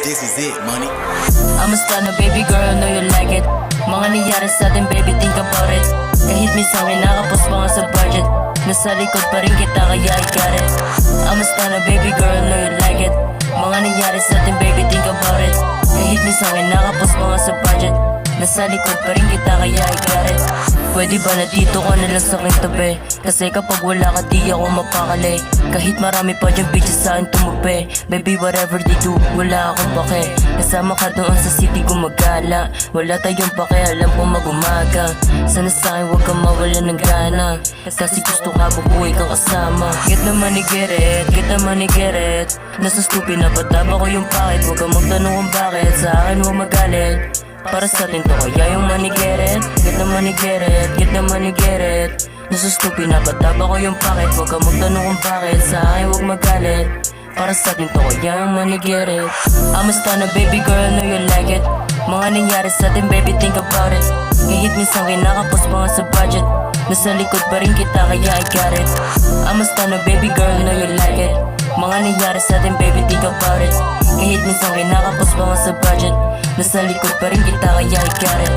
this is it, money. I'm a stunner, baby girl, know you like it. Mga nangyari sa atin, baby, think about it. Kahit minsan kinakapos pa nga sa budget, nasa likod pa rin kita, kaya I got it. I'm a stunner, baby girl, know you like it. Mga nangyari sa atin, baby, think about it. Kahit minsan kinakapos pa nga sa budget, nasa likod pa rin kita, kaya I got it. Pwede ba na dito ka na lang sa aking tabi? Kasi kapag wala ka di ako mapakali. Kahit marami pa dyan bitches sa akin tumupi. Baby whatever they do, wala akong pake. Kasama ka doon sa city gumagala. Wala tayong pake, alam kong mag-umaga. Sana sa akin huwag kang mawala ng gana. Kasi gusto ka bubuhay kang kasama. Get naman ni get it, get naman ni get it. Nasa stupid na pataba ko yung pakit. Huwag kang magtanong kung bakit, sa akin huwag magalit. Para sa atin to kaya yung money get it. Get the money get it, get the money get it. Nasa stupid na pataba ko yung pakit. Huwag kang magtanong kung bakit, sa akin huwag magalit. Para sa atin to kaya yung money get it. I'm a stunner, baby girl, know you like it. Mga nangyari sa atin, baby, think about it. Kahit minsan kinakapos pa nga sa budget, nasa likod pa rin kita, kaya I got it. I'm a stunner, baby girl, know you like it. Mga nangyari sa atin, baby, think about it. Kahit minsan kinakapos pa nga sa budget, nasa likod pa rin kita, kaya I got it.